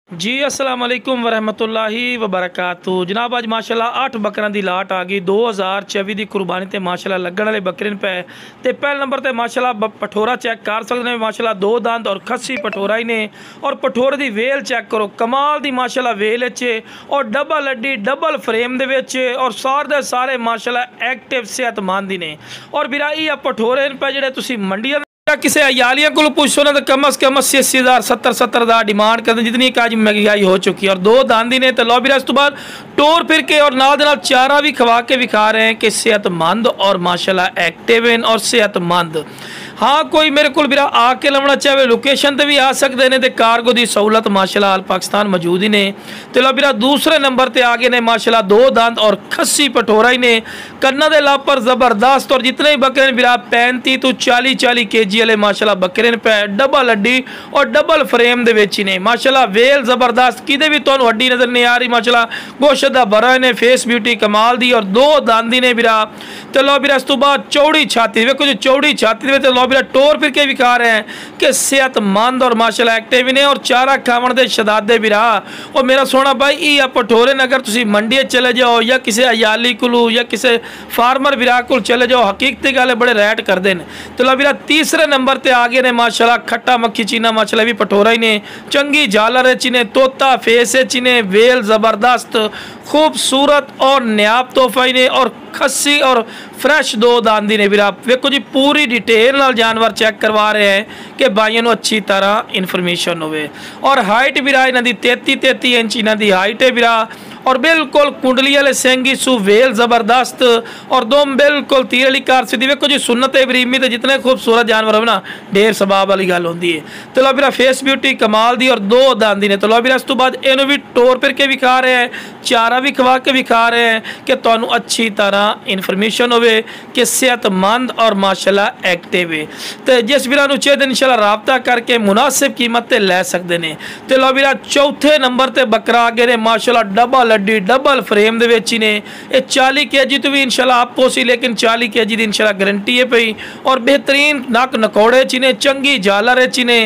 जी अस्सलाम वालेकुम वरहमतुल्लाहि वबरकातुहू। जनाब अज माशाल्लाह 8 बकरां दी लाट आ गई 2024 दी कुर्बानी ते माशाल्लाह लगन वाले बकरे पे ते पहले नंबर ते माशाल्लाह पठोरा चेक कर सकते हैं। माशाल्लाह दो दंद और खस्सी पठोरा ही ने और पठोरे दी वेल चेक करो, कमाल दी माशाल्लाह वेल और डबल अड्डी डबल फ्रेम दे विच और सारे सारे माशाल्लाह एक्टिव सेहतमंद ही ने। और बिराई पठोरे पे जेडे तुसी मंडियां किसी अयालिया को पूछो ना तो कम अज कम 80,000 70,000 डिमांड करते जितनी काज महंगाई हो चुकी है। और दो दांदी ने तो लॉबी रस तो बाद टोर फिर के और नाल चारा भी खवा के विखा रहे हैं कि सेहतमंद और माशाल्लाह एक्टिव हैं और सेहतमंद। हाँ कोई मेरे को बिरा आके लवना चाहे लोकेशन पर भी आ सकते हैं तो कारगो की सहूलत माशाल्लाह आल पाकिस्तान मौजूद ही ने। तो लो बिरा दूसरे नंबर पर आगे ने माशाल्लाह दो दांत और खस्सी पठोरा ही ने कन्ना दे लाभ पर जबरदस्त। और जितने ही बकरे बिरा 35 तो 40 kg वाले माशाल्लाह बकरे पे डबल अड्डी और डबल फ्रेम दे विच ने माशाल्लाह वेल जबरदस्त किते भी तुहानू अड्डी नजर नहीं आ रही। माशाल्लाह गोश्त दा बरा ने फेस ब्यूटी कमाल दी और दो दांदी ने बिरा। तो लो बिरा इस तो बाद चौड़ी छाती देखो जो चौड़ी छाती दे लो बिरा टोर फिर के विखा रहे हैं कि सेहतमंद और माशाल्लाह एक्टिव ने और चारा खावन दे शदादे बिरा। और मेरा सोना भाई ये पठोरे अगर तुसी मंडी चले जाओ या किसी अयाली को या किसी फार्मर बिरा को चले जाओ हकीकती गल बड़े रेट करते हैं। तो लो बिरा तीसरे नंबर ते आगे ने माशाल्लाह खट्टा मक्खी चीना माशाल्लाह भी पठोरा ही ने चंगी झालर ने तोता फेस ने वेल जबरदस्त खूबसूरत और न्याब तोहफा ही ने और खस्सी और फ्रैश दो दांदी ने बिरा। देखो जी पूरी डिटेल नाल जानवर चेक करवा रहे हैं कि भाइयों को अच्छी तरह इन्फॉर्मेशन होवे। और हाइट बिरा इन्हां दी 33 इंच इन्हां दी हाइट है बिरा। और बिल्कुल कुंडली वाले सेंगी सू वेल जबरदस्त और दोम बिल्कुल तीर वाली कार सीधी। देखो जी सुन्नत इब्राहिमी तो जितने खूबसूरत जानवर हो ना ढेर सबाब वाली गल होंदी है। तो लो बिरा फेस ब्यूटी कमाल दी और दो दांदी ने। तो लो बिरा इस तो बाद इन्हू भी टोर फिर के विखा रहे हैं चारा भी खवा के विखा रहे हैं कि तुहानू अच्छी तरह इन्फॉर्मेशन होवे कि सेहतमंद और माशाल्लाह एक्टिव है। तो जिस बिरा नू चाहिए इंशाल्लाह राबता करके मुनासिब कीमत ते लै सकते हैं। तो लो बिरा चौथे नंबर ते बकरा आगे ने माशाल्लाह डबल अड्डी डबल फ्रेम दे विच ने। ये 40 kg तो भी इंशाल्लाह आपको सी लेकिन 40 kg की इंशाल्लाह गारंटी है पई। और बेहतरीन नक नकौड़े ने चंगी झालर ने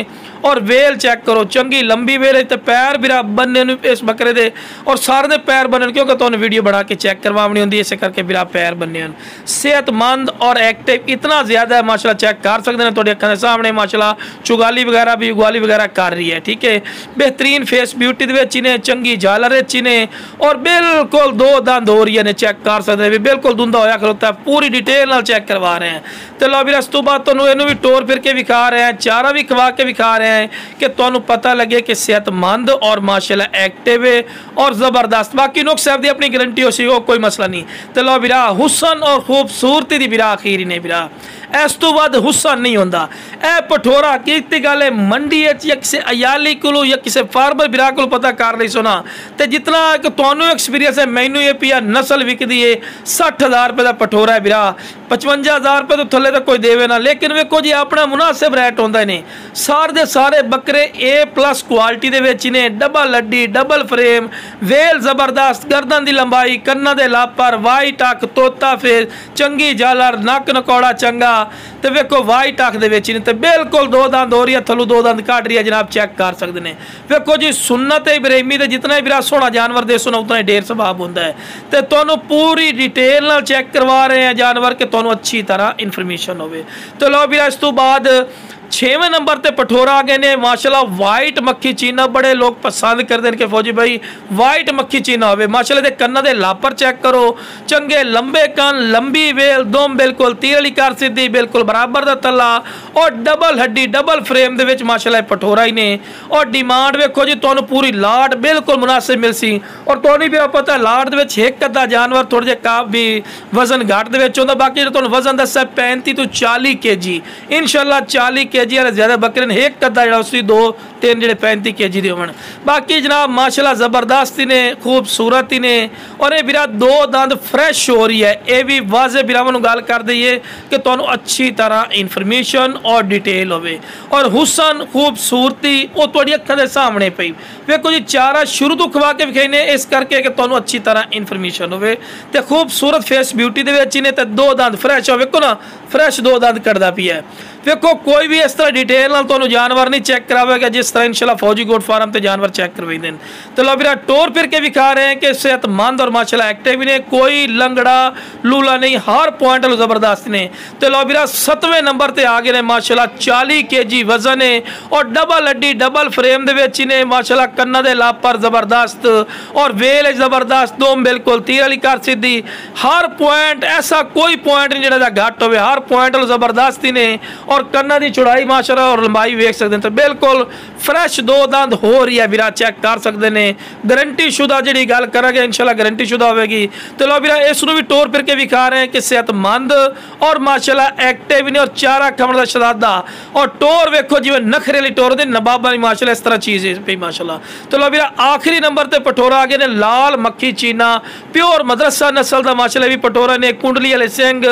और वेल चेक करो चंगी लंबी वेल है। तो पैर बिरा बनने इस बकरे दे और सारे दे पैर बनन क्योंकि तुहानू वीडियो बना के चेक करवानी होंदी इस करके बिरा पैर बनने सेहतमंद और एक्टिव इतना ज़्यादा है माशाल्लाह चेक कर सकते हैं। तुहाडी अखां दे सामने माशाल्लाह चुगाली वगैरह भी उगाली वगैरह कर रही है। ठीक है बेहतरीन फेस ब्यूटी दे विच ने चंगी झालर ने और बिल्कुल दो दंद हो रही ने चेक कर सकते हैं बिल्कुल धुंधा होया खलोता है पूरी डिटेल नाल चेक करवा रहे हैं। तो लो बिरा इस तो बाद तुहानू इहनू भी टोर फिर के विखा रहे हैं चारा भी खवा के विखा रहे हैं कि तुहानू पता लगे कि सेहतमंद और माशाल्लाह एक्टिव है और जबरदस्त। बाकी नुक्स साहब दी अपनी गारंटी हो सी कोई मसला नहीं। तो लो बिरा हुसन और खूबसूरती दी बिरा आखिरी ने बिरा इस तो बाद हुसन नहीं होंदा। ए पठोरा की गल है मंडी या किसी अयाली को या किसी फार्मर बिरा को पता कर ली सुना तो जितना तुहानू एक्सपीरियंस है मैनू ये पिया नस्ल विकदी है 60,000 रुपये का पठोरा है बिरा 55,000 रुपये तो थले तक कोई देवे ना। लेकिन वेखो जी अपना मुनासिब रेट होंदा ने सारे दे सारे बकरे A+ क्वालिटी दे विच ने डबल अड्डी डबल फ्रेम वेल जबरदस्त गर्दन की लंबाई कन्ना दे लापर वाइट अख तोता फेस चंगी झालर नक नकौड़ा चंगा। तो वेखो वाइट अख दे विच ने तो बिल्कुल दो दंद हो रही है थलू दो दंद काट रही है जनाब चेक कर सकते हैं। वेखो जी सुन्नत इब्राहिमी दे जितना भी बिरा सोहना जानवर दे सुना उतना ही ढेर सवाब होंदा है। तो तुहानू पूरी डिटेल नाल चेक करवा रहे हैं जानवर के तुहानू अच्छी तरह इन्फॉर्मेशन होवे। तो लो बिरा इस तो बाद 6वें नंबर ते पठोरा आ गए ने माशाल्लाह वाइट मक्खी चीना बड़े लोग पसंद करते हैं कि फौजी भाई वाइट मक्खी चीना हो माशाल्लाह दे कन्ना दे लापर चेक करो चंगे लंबे कान लंबी वेल दोम बिल्कुल तीर वाली कार सीधी बिल्कुल बराबर दा तला और डबल हड्डी डबल फ्रेम दे विच माशाल्लाह पठोरा ही ने। और डिमांड वेखो जी तुहानू पूरी लाट बिल्कुल मुनासिब मिल सी। और तुहानू भी पता लाट दे विच एक अद्धा जानवर थोड़े जे का भी वजन घाट दे विच होंदा बाकी तुहानू वजन दस्सा 35 तो 40 kg इंशाल्लाह 40 kg ज्यादा बकरे ने एक कदा जो 2-3 जो 35 kg के होवन। बाकी जनाब माशाल्लाह जबरदस्ती ने खूबसूरती ने और ये बिरा दो दंद फ्रैश हो रही है। ये भी वाजे बिरावां गल कर दईए कि तुहानू अच्छी तरह इन्फॉर्मेशन और डिटेल होवे। और हुसन खूबसूरती वो तुहाडी अखां दे सामने पई वेखो जी चारा शुरू तो खवा के विखाई इस करके कि तुहानू अच्छी तरह इन्फॉर्मेशन होवे। तो खूबसूरत फेस ब्यूटी दे विच ने ते दो दंद फ्रैश हो वेखो ना फ्रैश दो दंद कटदा पिया है। ਵੇਖੋ ਕੋਈ ਵੀ ਇਸ ਤਰ੍ਹਾਂ ਡਿਟੇਲ ਨਾਲ ਤੁਹਾਨੂੰ ਜਾਨਵਰ ਨਹੀਂ ਚੈੱਕ ਕਰਾਵੇਗਾ ਜਿਸ ਤਰ੍ਹਾਂ इंशाल्लाह फौजी गोट फार्म ਤੇ ਜਾਨਵਰ ਚੈੱਕ ਕਰਵਾਈਦੇ ਨੇ। ਤੇ ਲੋ ਵੀਰਾ ਟੋਰ ਫਿਰ ਕੇ ਵਿਖਾ ਰਹੇ हैं कि सेहतमंद और माशाल्लाह एक्टिव भी ने, कोई लंगड़ा लूला नहीं, हर पॉइंट जबरदस्त ने। तो लो ਵੀਰਾ 7वें नंबर ਤੇ ਆ ਗਏ ਨੇ माशाल्लाह 40 kg वजन है और डबल हड्डी डबल फ्रेम ਦੇ ਵਿੱਚ ਨੇ माशाल्लाह ਕੰਨਾਂ ਦੇ ਲਾਪਰ ਜ਼ਬਰਦस्त और वेल ਜ਼ਬਰदस्त दोम बिल्कुल तीर वाली कर सीधी, हर पॉइंट ऐसा कोई पॉइंट नहीं ਜਿਹੜਾ घट होवे, हर पॉइंट ਜ਼ਬਰदस्त ही ने और ਕੰਨਾਂ ਦੀ ਚੌੜਾਈ माशाल्लाह और लंबाई ਵੇਖ ਸਕਦੇ ਨੇ। तो बिल्कुल फ्रेश दो दंद हो रही है ਵੀਰਾ, चेक कर सकते हैं। गारंटी शुदा जी गल करेंगे इंशाल्लाह गारंटी शुदा होगी। तो लो ਵੀਰਾ इस भी टोर फिर के विखा रहे हैं कि सेहतमंद और माशाल्लाह एक्टिव ने और चारा खमण का शरादा और टोर वेखो जिवें नखरे वाली टोर दी नवाबा दी माशाल्लाह इस तरह चीज़ है पई माशाल्लाह। तो लो ਵੀਰਾ आखिरी नंबर ते पटोरा आ गए ने लाल मक्खी चीना प्योर मदरसा नस्ल का माशाल्लाह भी पटोरा ने, कुंडली वाले सिंग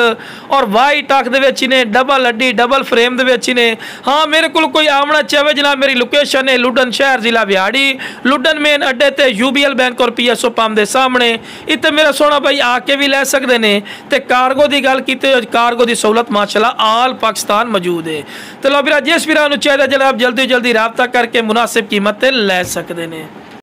और वाइट अख दे विच ने, डबल हड्डी डबल फ्रेम दे विच ने। हाँ मेरे को कोई आमना चाहे जनाब, मेरी लोकेशन है लुडन शहर जिला बिहाड़ी, लुडन मेन अड्डे ते UBL बैंक और PSO पंप के सामने। इतने मेरा सोना भाई आके भी लै सकते हैं। तो कार्गो की गल की, कार्गो की सहूलत माशाल्लाह आल पाकिस्तान मौजूद है। तो लो ਵੀਰਾ जिस ਵੀਰਾਂ ਨੂੰ चाहिए जनाब जल्दी जल्दी राबता करके मुनासिब कीमत लै सकते हैं।